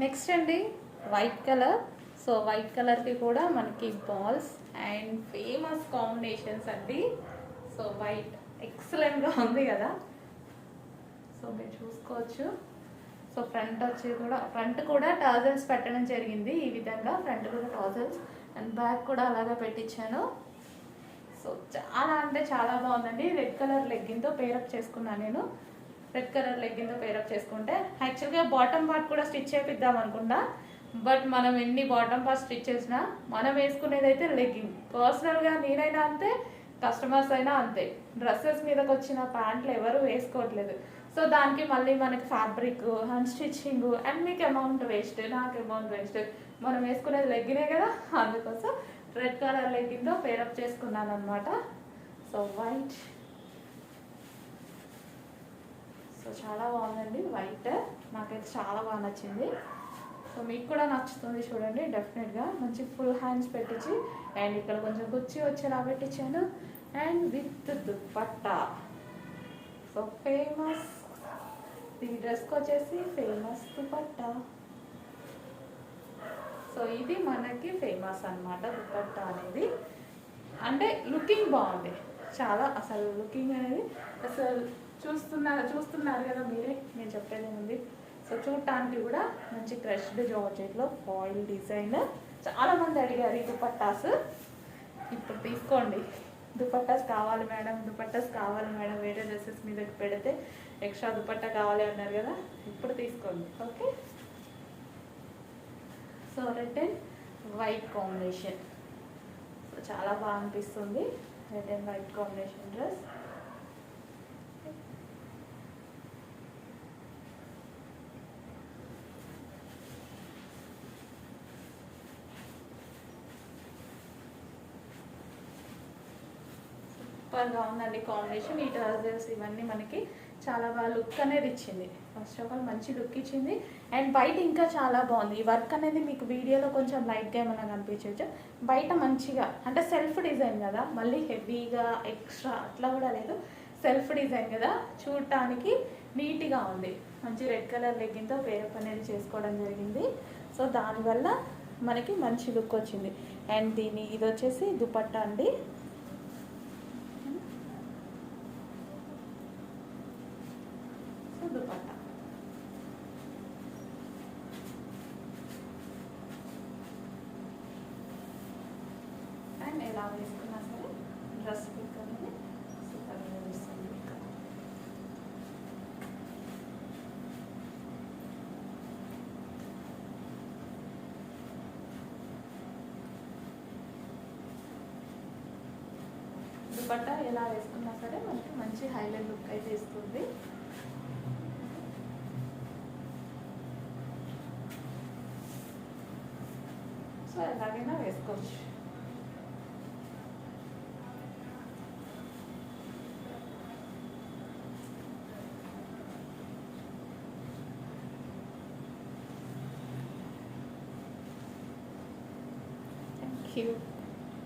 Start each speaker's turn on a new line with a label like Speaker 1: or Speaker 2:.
Speaker 1: Next అండి white colour. So white కలర్కి కూడా మనకి బాల్స్ అండ్ ఫేమస్ కాంబినేషన్స్ అండి. సో వైట్ ఎక్సలెంట్గా ఉంది కదా. సో మీరు చూసుకోవచ్చు. సో ఫ్రంట్ కూడా టాజల్స్ పెట్టడం జరిగింది. ఈ విధంగా ఫ్రంట్ కూడా టాజల్స్ అండ్ బ్యాక్ కూడా అలాగే పెట్టించాను. సో చాలా అంటే చాలా బాగుందండి. రెడ్ కలర్ లెగ్గిన్తో పేరప్ చేసుకున్నాను నేను. రెడ్ కలర్ లెగ్గిన్తో పేరప్ చేసుకుంటే యాక్చువల్గా బాటమ్ పార్ట్ కూడా స్టిచ్ చేపిద్దాం అనుకుంటా. బట్ మనం ఎన్ని బాటమ్ పార్ట్ స్టిచ్ చేసినా మనం వేసుకునేది అయితే లెగ్గింగ్. పర్సనల్గా నేనైనా అంతే, కస్టమర్స్ అయినా అంతే. డ్రెస్సెస్ మీదకి వచ్చిన ప్యాంట్లు ఎవరు వేసుకోవట్లేదు. సో దానికి మళ్ళీ మనకి ఫ్యాబ్రిక్ అండ్ స్టిచ్చింగ్ అండ్ మీకు అమౌంట్ వేస్ట్, నాకు అమౌంట్ వేస్ట్. మనం వేసుకునేది లెగ్గినే కదా, అందుకోసం రెడ్ కలర్ లెగ్గిన్తో పేరప్ చేసుకున్నాను అనమాట. So white. సో చాలా బాగుందండి వైట్, నాకైతే చాలా బాగా నచ్చింది. సో మీకు కూడా నచ్చుతుంది చూడండి డెఫినెట్గా. మంచి ఫుల్ హ్యాండ్స్ పెట్టించి అండ్ ఇక్కడ కొంచెం కుర్చీ వచ్చేలా పెట్టించాను and with dupatta. So famous, ఈ డ్రెస్కి వచ్చేసి ఫేమస్ దుపట్టా. సో ఇది మనకి ఫేమస్ అనమాట దుపట్టా అనేది. అంటే లుకింగ్ బాగుంది చాలా, అసలు లుకింగ్ అనేది అసలు చూస్తున్నారు కదా మీరే, నేను చెప్పేది ఉంది. సో చూడటానికి కూడా మంచి క్రష్డ్ జార్జెట్లో ఫాయిల్ డిజైన్. చాలామంది అడిగారు ఈ దుపట్టాస్. ఇప్పుడు తీసుకోండి. దుపట్టాస్ కావాలి మేడం, దుపట్టాస్ కావాలి మేడం, వేరే డ్రెస్సెస్ మీదకి పెడితే ఎక్స్ట్రా దుపట్టా కావాలి అన్నారు కదా, ఇప్పుడు తీసుకోండి. Okay. So red and white combination. So చాలా బాగా అనిపిస్తుంది red and white combination dress. సూపర్గా ఉందండి కాంబినేషన్. ఈ ట్రౌజర్స్ ఇవన్నీ మనకి చాలా బాగా లుక్ అనేది ఇచ్చింది. ఫస్ట్ ఆఫ్ ఆల్ మంచి లుక్ ఇచ్చింది అండ్ బయట ఇంకా చాలా బాగుంది. ఈ వర్క్ అనేది మీకు వీడియోలో కొంచెం లైట్గా ఏమైనా కనిపించవచ్చు, బయట మంచిగా అంటే సెల్ఫ్ డిజైన్ కదా, మళ్ళీ హెవీగా ఎక్స్ట్రా అట్లా కూడా లేదు. సెల్ఫ్ డిజైన్ కదా, చూడటానికి నీట్గా ఉంది. మంచి రెడ్ కలర్ లెగ్గిన్తో పేరప్ అనేది చేసుకోవడం జరిగింది. సో దానివల్ల మనకి మంచి లుక్ వచ్చింది. అండ్ ఇది వచ్చేసి దుపట్టా అండి. దుపట్టా అండ్ ఎలా వేసుకున్నా సరే డ్రెస్ పిక్ అనేది సూపర్గా వేస్తుంది. దుపట్టా ఎలా వేసుకున్నా సరే మనకి మంచి హైలైట్ లుక్ అయితే ఇస్తుంది. సో ఎలాగైనా వేసుకోవచ్చు. Thank you.